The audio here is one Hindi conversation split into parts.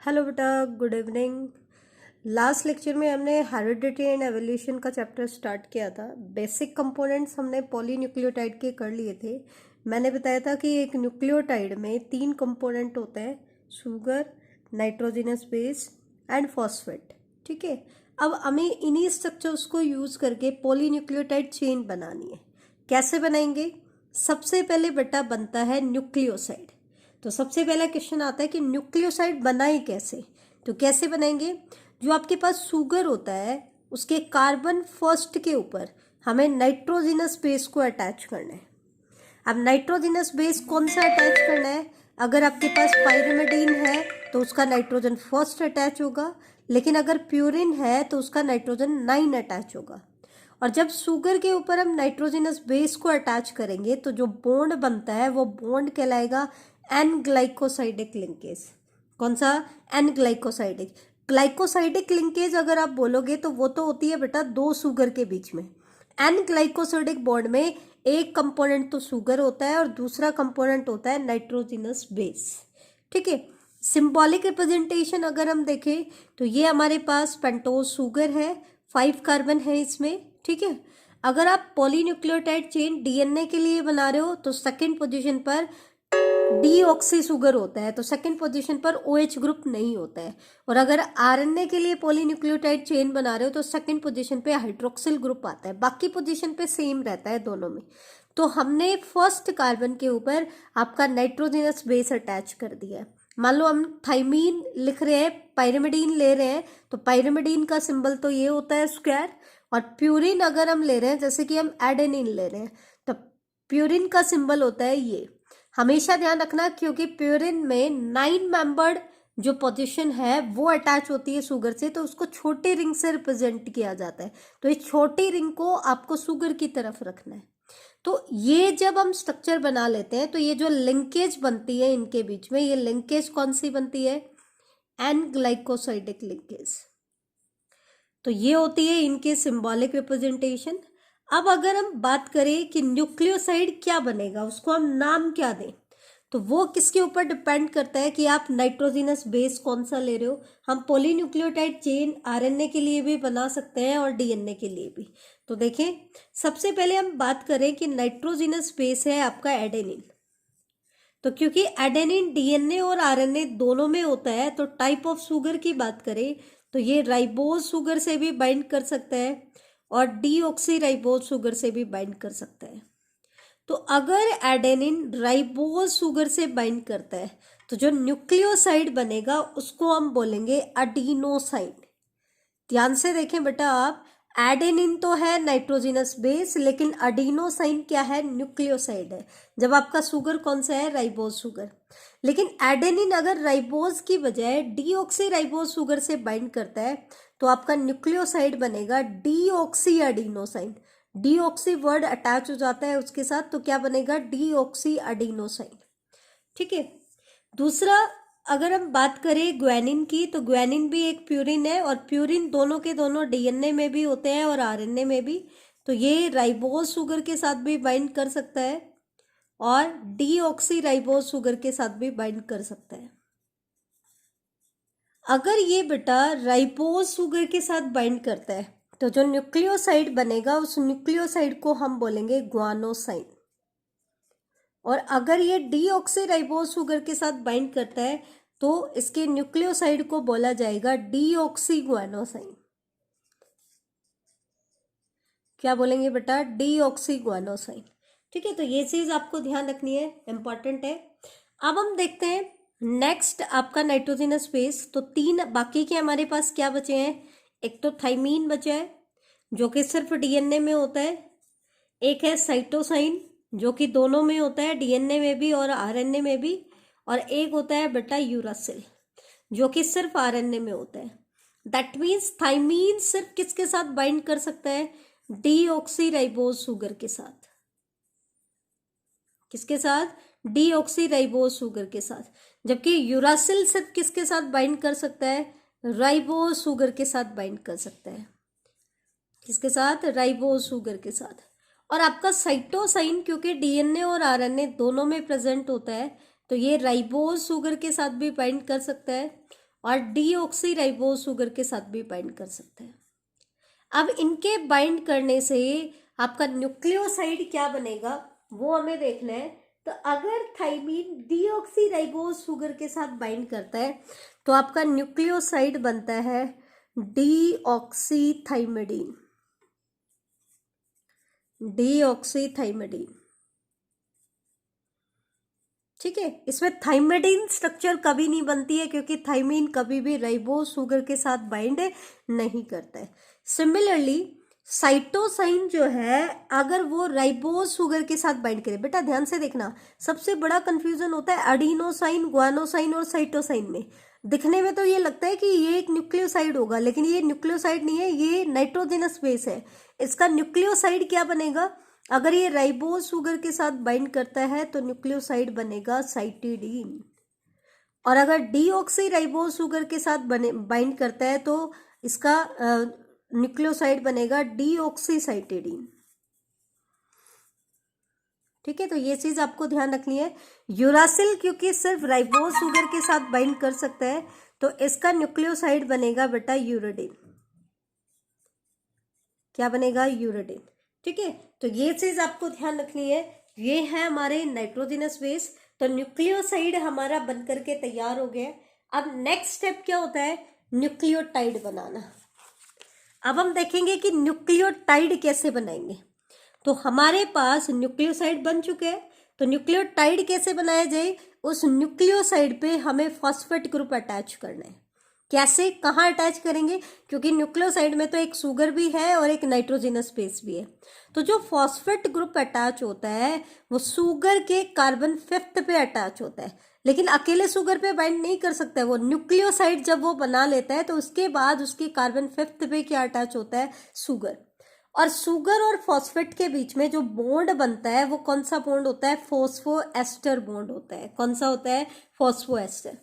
हेलो बेटा, गुड इवनिंग। लास्ट लेक्चर में हमने हेरिडिटी एंड एवोल्यूशन का चैप्टर स्टार्ट किया था। बेसिक कंपोनेंट्स हमने पॉलीन्यूक्लियोटाइड के कर लिए थे। मैंने बताया था कि एक न्यूक्लियोटाइड में 3 कंपोनेंट होते हैं, sugar, nitrogenous base and phosphate. ठीक है, अब हमें इन्हीं स्ट्रक्चर्स को यूज़ करके पॉलीन्यूक्लियोटाइड चेन बनानी है। कैसे बनाएंगे? सबसे पहले बेटा बनता है न्यूक्लियोसाइड। तो सबसे पहला क्वेश्चन आता है कि न्यूक्लियोसाइड बनाए कैसे। तो कैसे बनाएंगे? जो आपके पास शुगर होता है उसके कार्बन फर्स्ट के ऊपर हमें नाइट्रोजनस बेस को अटैच करना है। अब नाइट्रोजनस बेस कौन सा अटैच करना है? अगर आपके पास पाइरिमिडीन है तो उसका नाइट्रोजन फर्स्ट अटैच होगा, लेकिन अगर प्यूरिन है तो उसका नाइट्रोजन 9 अटैच होगा। और जब शुगर के ऊपर हम नाइट्रोजनस बेस को अटैच करेंगे तो जो बॉन्ड बनता है वो बॉन्ड कहलाएगा एन ग्लाइकोसाइडिक लिंकेज। कौन सा? N glycosidic. ग्लाइकोसाइडिक लिंकेज अगर आप बोलोगे तो वो तो होती है बेटा 2 शुगर के बीच में। एन ग्लाइकोसाइडिक बॉन्ड में एक कंपोनेंट तो शुगर होता है और दूसरा कंपोनेंट होता है नाइट्रोजनस बेस। ठीक है, सिंबॉलिक रिप्रेजेंटेशन अगर हम देखें तो ये हमारे पास पेंटोज शुगर है, 5 कार्बन है इसमें। ठीक है, अगर आप पॉलीन्यूक्लियोटाइड चेन डीएनए के लिए बना रहे हो तो सेकंड पोजीशन पर डीऑक्सी शुगर होता है, तो सेकंड पोजीशन पर ओएच ग्रुप नहीं होता है। और अगर आरएनए के लिए पॉलीन्यूक्लियोटाइड चेन बना रहे हो तो सेकंड पोजीशन पे हाइड्रोक्सिल ग्रुप आता है, बाकी पोजीशन पे सेम रहता है दोनों में। तो हमने फर्स्ट कार्बन के ऊपर आपका नाइट्रोजनस बेस अटैच कर दिया है। मान लो हम थाइमीन लिख रहे हैं, पाइरिमिडीन ले रहे हैं, तो पाइरिमिडीन का सिंबल तो ये होता है स्क्वायर। और प्यूरिन अगर हम ले रहे हैं, जैसे कि हम एडेनिन ले रहे हैं, तो प्यूरिन का सिंबल होता है ये। हमेशा ध्यान रखना, क्योंकि प्यूरिन में 9 मेंबर्ड जो पोजीशन है वो अटैच होती है शुगर से, तो उसको छोटी रिंग से रिप्रेजेंट किया जाता है। तो इस छोटी रिंग को आपको शुगर की तरफ रखना है। तो ये जब हम स्ट्रक्चर बना लेते हैं तो ये जो लिंकेज बनती है इनके बीच में, ये लिंकेज कौन सी बनती है? An glycosidic linkage. तो ये होती है इनके सिंबॉलिक रिप्रेजेंटेशन। अब अगर हम बात करें कि न्यूक्लियोसाइड क्या बनेगा, उसको हम नाम क्या दें, तो वो किसके ऊपर डिपेंड करता है कि आप नाइट्रोजनस बेस कौन सा ले रहे हो। हम पॉलीन्यूक्लियोटाइड चेन आरएनए के लिए भी बना सकते हैं और डीएनए के लिए भी। तो देखें, सबसे पहले हम बात करें कि नाइट्रोजनस बेस है आपका एडेनिन। तो क्योंकि एडेनिन डीएनए और आरएनए दोनों में होता है, तो टाइप ऑफ शुगर की बात करें तो ये राइबोज शुगर से भी बाइंड कर सकता है और डीऑक्सी राइबोज शुगर से भी बाइंड कर सकता है। तो अगर एडेनिन राइबोज शुगर से बाइंड करता है तो जो न्यूक्लियोसाइड बनेगा उसको हम बोलेंगे अडीनोसाइन। ध्यान से देखें बेटा आप, एडेनिन तो है नाइट्रोजनस बेस, लेकिन अडीनोसाइन क्या है? न्यूक्लियोसाइड है। जब आपका शुगर कौन सा है? Ribose sugar. लेकिन एडेनिन अगर राइबोज की बजाय डीऑक्सी राइबोज शुगर से बाइंड करता है तो आपका न्यूक्लियोसाइड बनेगा डीऑक्सी अडीनोसाइन। डीऑक्सी वर्ड अटैच हो जाता है उसके साथ, तो क्या बनेगा? डीऑक्सी अडीनोसाइन। ठीक है, दूसरा अगर हम बात करें ग्वानिन की, तो ग्वानिन भी एक प्यूरिन है और प्यूरिन दोनों के दोनों डीएनए में भी होते हैं और आरएनए में भी। तो ये राइबोज शुगर के साथ भी बाइंड कर सकता है और डीऑक्सी राइबोज शुगर के साथ भी बाइंड कर सकता है। अगर ये बेटा राइबोज शुगर के साथ बाइंड करता है तो जो न्यूक्लियोसाइड बनेगा उस न्यूक्लियोसाइड को हम बोलेंगे ग्वानोसाइन। और अगर ये डीऑक्सीराइबोज शुगर के साथ बाइंड करता है तो इसके न्यूक्लियोसाइड को बोला जाएगा डीऑक्सीग्वानोसाइन। क्या बोलेंगे बेटा? डीऑक्सीग्वानोसाइन। ठीक है, तो ये चीज आपको ध्यान रखनी है, इंपॉर्टेंट है। अब हम देखते हैं नेक्स्ट आपका नाइट्रोजनस बेस। तो 3 बाकी के हमारे पास क्या बचे हैं? एक तो थाइमीन बचा है जो कि सिर्फ डीएनए में होता है, एक है साइटोसाइन जो कि दोनों में होता है, डीएनए में भी और आरएनए में भी, और एक होता है बेटा यूरासिल जो कि सिर्फ आरएनए में होता है। दैट मीन्स थाइमीन सिर्फ किसके साथ बाइंड कर सकता है? डीऑक्सीराइबोज शुगर के साथ। किसके साथ? डीऑक्सीराइबोज शुगर के साथ। जबकि यूरासिल सिर्फ किसके साथ बाइंड कर सकता है? राइबोज शुगर के साथ बाइंड कर सकता है। किसके साथ? राइबोज शुगर के साथ। और आपका साइटोसाइन क्योंकि डीएनए और आरएनए दोनों में प्रेजेंट होता है तो ये राइबोज शुगर के साथ भी बाइंड कर सकता है और डीऑक्सी राइबोज शुगर के साथ भी बाइंड कर सकते हैं। अब इनके बाइंड करने से आपका न्यूक्लियोसाइड क्या बनेगा वो हमें देखना है। तो अगर थाइमीन डीऑक्सी राइबोज शुगर के साथ बाइंड करता है तो आपका न्यूक्लियोसाइड बनता है डीऑक्सीथाइमिडीन। डीऑक्सीथाइमिडीन, ठीक है। इसमें थाइमिडीन स्ट्रक्चर कभी नहीं बनती है क्योंकि थाइमीन कभी भी राइबोज शुगर के साथ बाइंड नहीं करता है। सिमिलरली साइटोसाइन जो है अगर वो राइबोज शुगर के साथ बाइंड करे, बेटा ध्यान से देखना, सबसे बड़ा कंफ्यूजन होता है अडीनोसाइन, ग्वानोसाइन और साइटोसाइन में। दिखने में तो ये लगता है कि ये एक न्यूक्लियोसाइड होगा, लेकिन ये न्यूक्लियोसाइड नहीं है, ये नाइट्रोजनस बेस है। इसका न्यूक्लियोसाइड क्या बनेगा, अगर ये राइबोज शुगर के साथ बाइंड करता है तो न्यूक्लियोसाइड बनेगा साइटिडीन, और अगर डीऑक्सी राइबोज शुगर के साथ बाइंड करता है तो इसका न्यूक्लियोसाइड बनेगा डीऑक्सीसाइटिडीन, ठीक है। तो ये चीज आपको ध्यान रखनी है। यूरासिल क्योंकि सिर्फ राइबोज शुगर के साथ बाइंड कर सकता है तो इसका न्यूक्लियोसाइड बनेगा बेटा यूरिडीन। क्या बनेगा, यूरिडीन, ठीक है। तो ये चीज आपको ध्यान रखनी है। ये है हमारे नाइट्रोजनस बेस। तो न्यूक्लियोसाइड हमारा बनकर के तैयार हो गया। अब नेक्स्ट स्टेप क्या होता है, न्यूक्लियोटाइड बनाना। अब हम देखेंगे कि न्यूक्लियोटाइड कैसे बनाएंगे। तो हमारे पास न्यूक्लियोसाइड बन चुके हैं, तो न्यूक्लियोटाइड कैसे बनाया जाए, उस न्यूक्लियोसाइड पे हमें फॉस्फेट ग्रुप अटैच करना है। कैसे, कहाँ अटैच करेंगे, क्योंकि न्यूक्लियोसाइड में तो एक शुगर भी है और एक नाइट्रोजनस बेस भी है। तो जो फॉस्फेट ग्रुप अटैच होता है वो शुगर के कार्बन 5 पे अटैच होता है, लेकिन अकेले शुगर पे बाइंड नहीं कर सकता है। वो न्यूक्लियोसाइड जब वो बना लेता है तो उसके बाद उसके कार्बन 5 पे क्या अटैच होता है, शुगर। और शुगर और फॉस्फेट के बीच में जो बॉन्ड बनता है वो कौन सा बॉन्ड होता है, फॉस्फोएस्टर बॉन्ड होता है। कौन सा होता है, फॉस्फोएस्टर।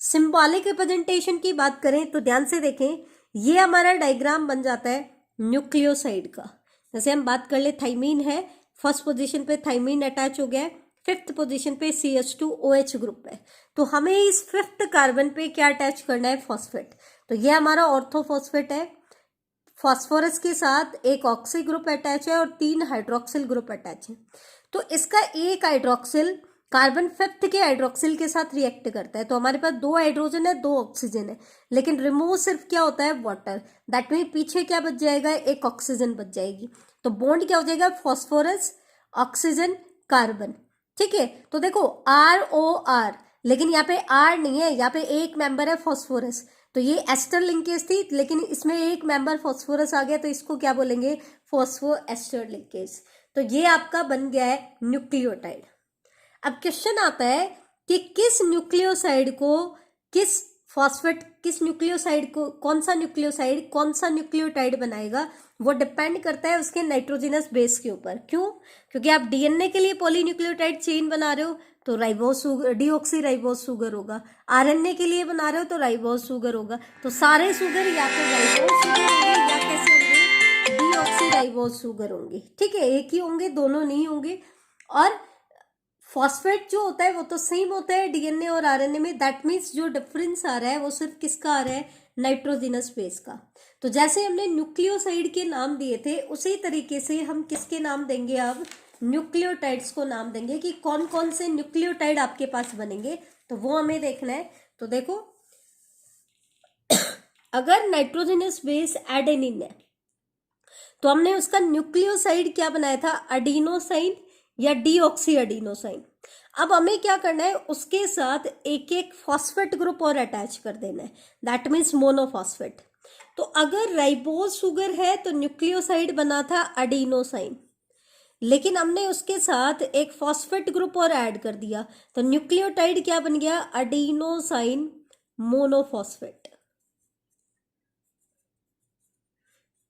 सिंबॉलिक रिप्रेजेंटेशन की बात करें तो ध्यान से देखें, ये हमारा डायग्राम बन जाता है न्यूक्लियोसाइड का। जैसे हम बात कर ले, थाइमीन है, फर्स्ट पोजीशन पे थाइमीन अटैच हो गया है, 5th पोजीशन पे CH2OH ग्रुप है। तो हमें इस 5th कार्बन पे क्या अटैच करना है, फॉस्फेट। तो ये हमारा ऑर्थोफॉस्फेट है। फॉस्फोरस के साथ एक ऑक्सी ग्रुप अटैच है और 3 हाइड्रोक्सिल ग्रुप अटैच है। तो इसका एक हाइड्रोक्सिल कार्बन 5th के हाइड्रोक्सिल के साथ रिएक्ट करता है। तो हमारे पास 2 हाइड्रोजन है, 2 ऑक्सीजन है, लेकिन रिमूव सिर्फ क्या होता है, वाटर। दैट मीन पीछे क्या बच जाएगा, एक ऑक्सीजन बच जाएगी। तो बॉन्ड क्या हो जाएगा, फॉस्फोरस ऑक्सीजन कार्बन, ठीक है। तो देखो ROR, लेकिन यहाँ पे R नहीं है, यहाँ पे एक मेंबर है फॉस्फोरस। तो ये एस्टर लिंकेज थी, लेकिन इसमें एक मेंबर फॉस्फोरस आ गया, तो इसको क्या बोलेंगे, फॉस्फो एस्टर लिंकेज। तो ये आपका बन गया है न्यूक्लियोटाइड। अब क्वेश्चन आता है कि किस न्यूक्लियोसाइड को, किस फॉस्फेट, किस न्यूक्लियोसाइड को, कौन सा न्यूक्लियोसाइड कौन सा न्यूक्लियोटाइड बनाएगा, वो डिपेंड करता है उसके नाइट्रोजनस बेस के ऊपर। क्यों, क्योंकि आप डीएनए के लिए पॉलीन्यूक्लियोटाइड चेन बना रहे हो तो ribose sugar, deoxy ribose sugar होगा। आरएनए के लिए बना रहे हो तो राइबोज शुगर होगा। तो सारे शुगर या तो राइबोज शुगर होंगे या कैसे होंगे, डीऑक्सी राइबोज शुगर होंगे, ठीक है। एक ही होंगे, दोनों नहीं होंगे। और फॉस्फेट जो होता है वो तो सेम होता है डीएनए और आरएनए में। दैट मीन्स जो डिफरेंस आ रहा है वो सिर्फ किसका आ रहा है, नाइट्रोजनस बेस का। तो जैसे हमने न्यूक्लियोसाइड के नाम दिए थे उसी तरीके से हम किसके नाम देंगे, अब न्यूक्लियोटाइड्स को नाम देंगे कि कौन कौन से न्यूक्लियोटाइड आपके पास बनेंगे। तो वो हमें देखना है। तो देखो अगर नाइट्रोजनस बेस एडेनिन है तो हमने उसका न्यूक्लियोसाइड क्या बनाया था, अडीनोसाइन या डीऑक्सी अडीनोसाइन। अब हमें क्या करना है, उसके साथ एक एक फॉस्फेट ग्रुप और अटैच कर देना है, दैट मीन्स मोनोफॉस्फेट। तो अगर राइबोज शुगर है तो न्यूक्लियोसाइड बना था अडीनोसाइन, लेकिन हमने उसके साथ एक फॉस्फेट ग्रुप और ऐड कर दिया तो न्यूक्लियोटाइड क्या बन गया, अडीनोसाइन मोनोफॉस्फेट।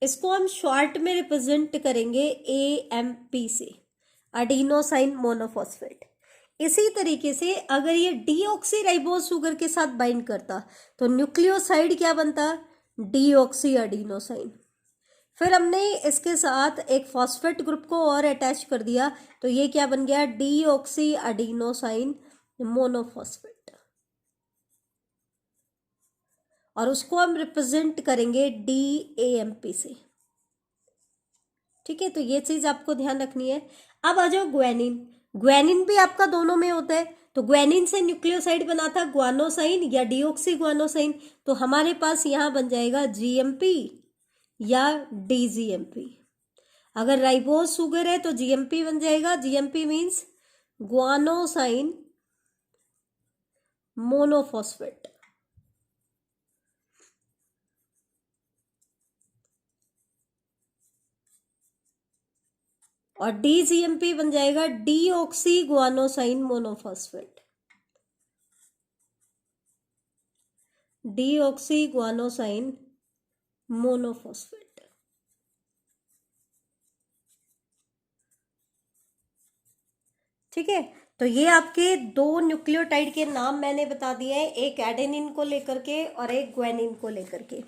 इसको हम शॉर्ट में रिप्रेजेंट करेंगे AMP से, अडीनोसाइन मोनोफॉस्फेट। इसी तरीके से अगर ये डीऑक्सी राइबोज शुगर के साथ बाइंड करता तो न्यूक्लियोसाइड क्या बनता, डीऑक्सी अडीनोसाइन। फिर हमने इसके साथ एक फॉस्फेट ग्रुप को और अटैच कर दिया तो ये क्या बन गया, डीऑक्सी अडीनोसाइन मोनोफॉस्फेट। और उसको हम रिप्रेजेंट करेंगे DAMP से। ठीक है, तो ये चीज आपको ध्यान रखनी है। अब आ जाओ ग्वानिन। ग्वानिन भी आपका दोनों में होता है, तो ग्वानिन से न्यूक्लियोसाइड बना था ग्वानोसाइन या डीऑक्सी ग्वानोसाइन, तो हमारे पास यहां बन जाएगा GMP या DGMP। अगर राइबोज शुगर है तो GMP बन जाएगा। GMP means guanosine monophosphate. और DGMP बन जाएगा deoxy guanosine monophosphate. Deoxy guanosine monophosphate. ठीक है, तो ये आपके दो न्यूक्लियोटाइड के नाम मैंने बता दिए हैं, एक एडेनिन को लेकर के और एक ग्वानिन को लेकर के।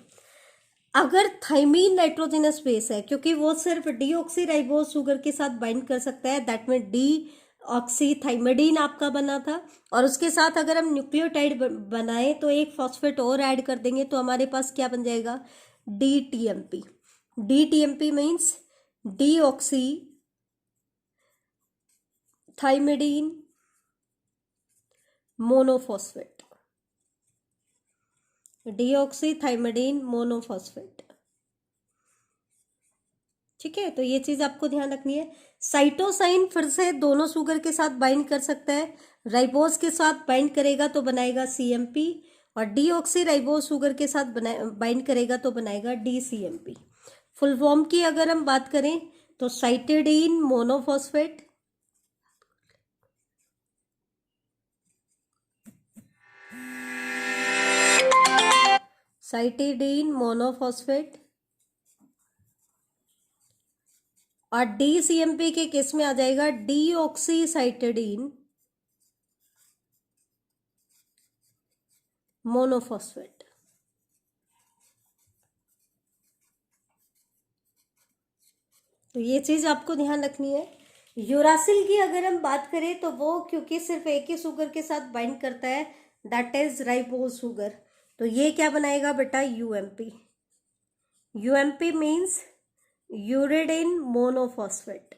अगर थाइमीन नाइट्रोजनस बेस है, क्योंकि वो सिर्फ डीऑक्सीराइबोज शुगर के साथ बाइंड कर सकता है, दैट में डीऑक्सीथाइमिडीन आपका बना था, और उसके साथ अगर हम न्यूक्लियोटाइड बनाए तो एक फॉस्फेट और ऐड कर देंगे, तो हमारे पास क्या बन जाएगा? DTMP। DTMP means deoxy thymidine monophosphate. Deoxythymidine monophosphate. ठीक है, तो ये चीज आपको ध्यान रखनी है। साइटोसाइन फिर से दोनों शुगर के साथ बाइंड कर सकता है, राइबोज के साथ बाइंड करेगा तो बनाएगा CMP, और डीऑक्सी राइबोज शुगर के साथ बाइंड करेगा तो बनाएगा DCMP। फुल फॉर्म की अगर हम बात करें तो साइटिडीन मोनोफॉस्फेट, साइटिडीन मोनोफॉस्फेट, और DCMP के केस में आ जाएगा डीऑक्सीसाइटिडीन मोनोफॉस्फेट। तो ये चीज आपको ध्यान रखनी है। यूरासिल की अगर हम बात करें तो वो क्योंकि सिर्फ एक ही शुगर के साथ बाइंड करता है, दैट इज राइबोज शुगर, तो ये क्या बनाएगा बेटा? UMP। UMP means uridine monophosphate.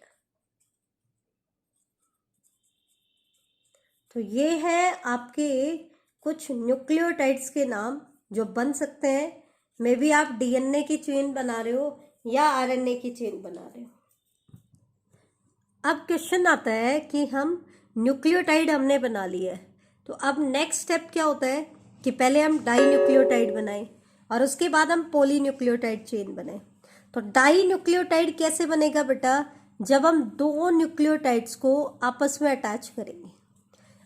तो ये है आपके कुछ न्यूक्लियोटाइड्स के नाम जो बन सकते हैं। मे बी आप DNA की चेन बना रहे हो या RNA की चेन बना रहे हो। अब क्वेश्चन आता है कि हम न्यूक्लियोटाइड हमने बना लिया है, तो अब नेक्स्ट स्टेप क्या होता है कि पहले हम डाई न्यूक्लियोटाइड बनाएं और उसके बाद हम पॉली न्यूक्लियोटाइड चेन बनाएं। तो डाई न्यूक्लियोटाइड कैसे बनेगा बेटा? जब हम दो न्यूक्लियोटाइड्स को आपस में अटैच करेंगे।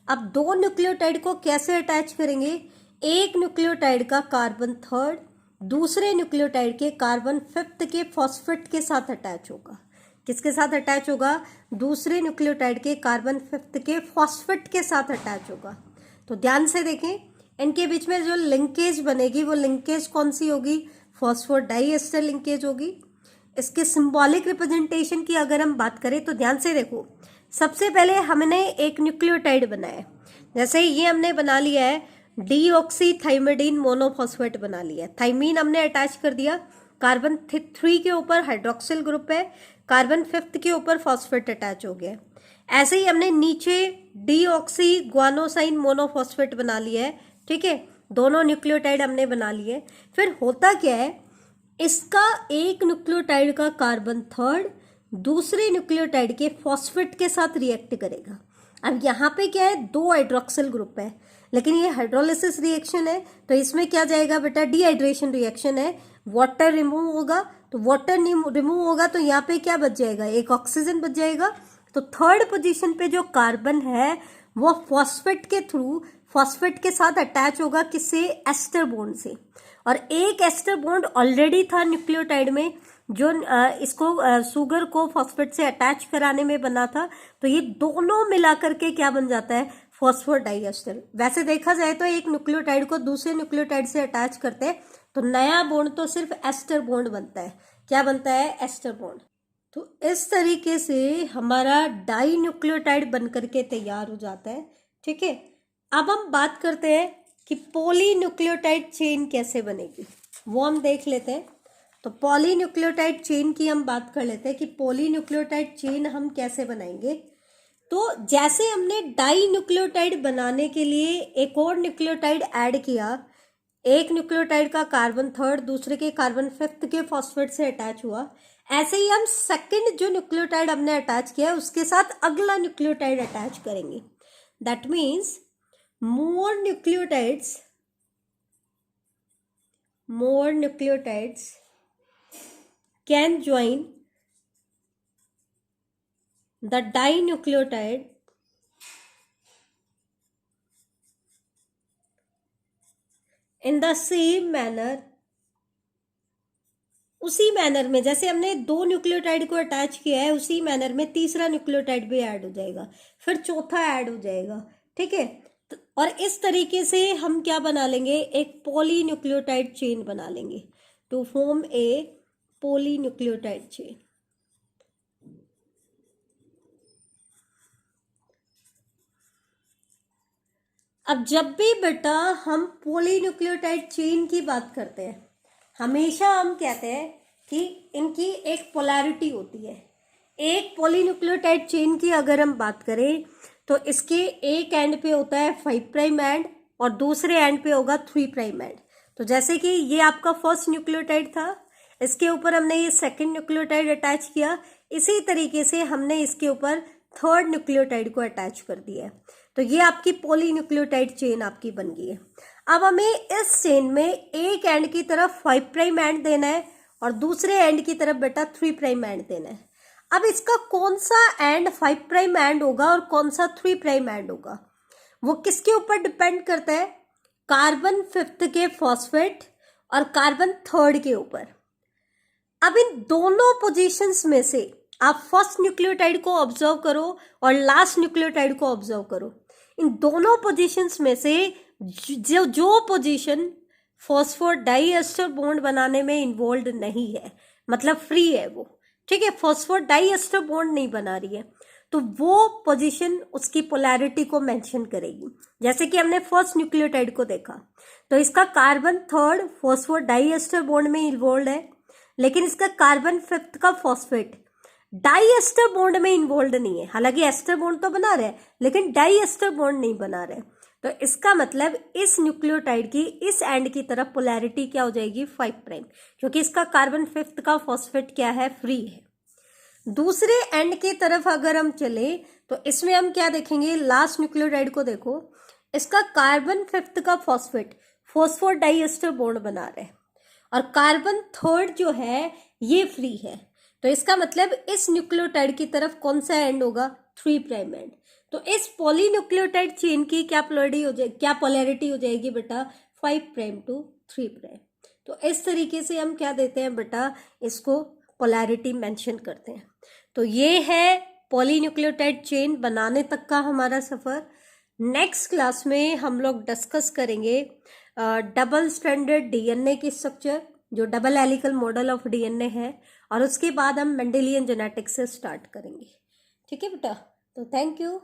अब दो न्यूक्लियोटाइड को कैसे अटैच करेंगे? एक न्यूक्लियोटाइड का कार्बन थर्ड दूसरे न्यूक्लियोटाइड के कार्बन फिफ्थ के फॉस्फेट के साथ अटैच होगा। किसके साथ अटैच होगा? दूसरे न्यूक्लियोटाइड के कार्बन फिफ्थ के फॉस्फेट के साथ अटैच होगा। तो ध्यान से देखें, इनके बीच में जो लिंकेज बनेगी वो लिंकेज कौन सी होगी? फॉस्फोडाइएस्टर लिंकेज होगी। इसके सिंबॉलिक रिप्रेजेंटेशन की अगर हम बात करें तो ध्यान से देखो, सबसे पहले हमने एक न्यूक्लियोटाइड बनाया, जैसे ये हमने बना लिया है डीऑक्सीथाइमिडीन मोनोफॉस्फेट बना लिया। थाइमीन हमने अटैच कर दिया, कार्बन 3 के ऊपर हाइड्रोक्सिल ग्रुप है, कार्बन 5 के ऊपर फॉस्फेट अटैच हो गया। ऐसे ही हमने नीचे डीऑक्सी ग्वानोसाइन मोनोफॉस्फेट बना लिया है। ठीक है, दोनों न्यूक्लियोटाइड हमने बना लिए। फिर होता क्या है, इसका एक न्यूक्लियोटाइड का कार्बन थर्ड दूसरे न्यूक्लियोटाइड के फॉस्फेट के साथ रिएक्ट करेगा। अब यहाँ पे क्या है? दो हाइड्रोक्सिल ग्रुप है, लेकिन ये हाइड्रोलिसिस रिएक्शन है, तो इसमें क्या जाएगा बेटा? डिहाइड्रेशन रिएक्शन है, वाटर रिमूव होगा। तो वाटर रिमूव होगा तो यहाँ पे क्या बच जाएगा? एक ऑक्सीजन बच जाएगा। तो थर्ड पोजीशन पे जो कार्बन है वो फॉस्फेट के थ्रू फॉस्फेट के साथ अटैच होगा, किससे? एस्टर बॉन्ड से। और एक एस्टर बॉन्ड ऑलरेडी था न्यूक्लियोटाइड में जो इसको शुगर को फॉस्फेट से अटैच कराने में बना था, तो ये दोनों मिलाकर के क्या बन जाता है? फॉस्फोडाइएस्टर। वैसे देखा जाए तो एक न्यूक्लियोटाइड को दूसरे न्यूक्लियोटाइड से अटैच करते हैं तो नया बॉन्ड तो सिर्फ एस्टर बॉन्ड बनता है। क्या बनता है? Ester bond. तो इस तरीके से हमारा डाई न्यूक्लियोटाइड बनकर के तैयार हो जाता है। ठीक है, अब हम बात करते हैं कि पॉलीन्यूक्लियोटाइड चेन कैसे बनेगी, वो हम देख लेते हैं। तो पॉलीन्यूक्लियोटाइड चेन की हम बात कर लेते हैं कि पॉलीन्यूक्लियोटाइड चेन हम कैसे बनाएंगे। तो जैसे हमने डाई न्यूक्लियोटाइड बनाने के लिए एक और न्यूक्लियोटाइड ऐड किया, एक न्यूक्लियोटाइड का कार्बन थर्ड दूसरे के कार्बन फिफ्थ के फॉस्फेट से अटैच हुआ, ऐसे ही हम सेकंड जो न्यूक्लियोटाइड हमने अटैच किया है उसके साथ अगला न्यूक्लियोटाइड अटैच करेंगे। That means more nucleotides can join the dinucleotide in the same manner, उसी मैनर में जैसे हमने दो न्यूक्लियोटाइड को अटैच किया है उसी मैनर में तीसरा न्यूक्लियोटाइड भी ऐड हो जाएगा, फिर चौथा ऐड हो जाएगा, ठीक है। और इस तरीके से हम क्या बना लेंगे, एक पॉलीन्यूक्लियोटाइड चेन बना लेंगे to form a polynucleotide chain. अब जब भी बेटा हम पॉलीन्यूक्लियोटाइड चेन की बात करते हैं हमेशा हम कहते हैं कि इनकी एक पोलैरिटी होती है। एक पॉलीन्यूक्लियोटाइड चेन की अगर हम बात करें तो इसके एक एंड पे होता है 5 प्राइम एंड और दूसरे एंड पे होगा 3 प्राइम एंड। तो जैसे कि ये आपका फर्स्ट न्यूक्लियोटाइड था, इसके ऊपर हमने ये सेकंड न्यूक्लियोटाइड अटैच किया, इसी तरीके से हमने इसके ऊपर थर्ड न्यूक्लियोटाइड को अटैच कर दिया है। तो ये आपकी पॉलीन्यूक्लियोटाइड चेन आपकी बन गई है। अब हमें इस चेन में एक एंड की तरफ 5 प्राइम एंड देना है और दूसरे एंड की तरफ बेटा 3 प्राइम एंड देना है। अब इसका कौन सा एंड 5 प्राइम एंड होगा और कौन सा 3 प्राइम एंड होगा, वो किसके ऊपर डिपेंड करता है, कार्बन फिफ्थ के फॉस्फेट और कार्बन थर्ड के ऊपर। अब इन दोनों पोजीशंस में से आप फर्स्ट न्यूक्लियोटाइड को ऑब्जर्व करो और लास्ट न्यूक्लियोटाइड को ऑब्जर्व करो। इन दोनों पोजीशंस में से जो पोजीशन फॉस्फोर डाइएस्टर बॉन्ड बनाने में इन्वॉल्व नहीं है, मतलब फ्री है वो, ठीक है, फॉस्फोर डाइएस्टर बॉन्ड नहीं बना रही है, तो वो पोजीशन उसकी पोलैरिटी को मेंशन करेगी। जैसे कि हमने फर्स्ट न्यूक्लियोटाइड को देखा तो इसका carbon third phosphor diester bond में इन्वॉल्व है, लेकिन इसका कार्बन फिफ्थ का फॉस्फेट डाइएस्टर बॉन्ड में इन्वॉल्व नहीं है। हालांकि एस्टर बॉन्ड तो बना रहे हैं लेकिन डाइएस्टर बॉन्ड नहीं बना रहे। तो इसका मतलब इस न्यूक्लियोटाइड की इस एंड की तरफ पोलैरिटी क्या हो जाएगी, 5 प्राइम, क्योंकि इसका कार्बन फिफ्थ का फॉस्फेट क्या है, फ्री है। दूसरे एंड की तरफ अगर हम चले तो इसमें हम क्या देखेंगे, लास्ट न्यूक्लियोटाइड को देखो, इसका कार्बन फिफ्थ का फॉस्फेट फॉस्फोर डाइएस्टर बॉन्ड बना रहे हैं और कार्बन थर्ड जो है ये फ्री है। तो इसका मतलब इस न्यूक्लियोटाइड की तरफ कौन सा एंड होगा, 3 प्राइम एंड। तो इस पॉलीन्यूक्लियोटाइड चेन की क्या पोलैरिटी हो जाएगी बेटा, 5 प्राइम टू 3 प्राइम। तो इस तरीके से हम क्या देते हैं बेटा, इसको पोलैरिटी मेंशन करते हैं। तो ये है पॉलीन्यूक्लियोटाइड चेन बनाने तक का हमारा सफर। नेक्स्ट क्लास में हम लोग डिस्कस करेंगे डबल स्ट्रैंडेड डीएनए की स्ट्रक्चर, जो double helical model of DNA है, और उसके बाद हम मेंडेलियन जेनेटिक्स से स्टार्ट करेंगे। ठीक है बेटा, तो थैंक यू।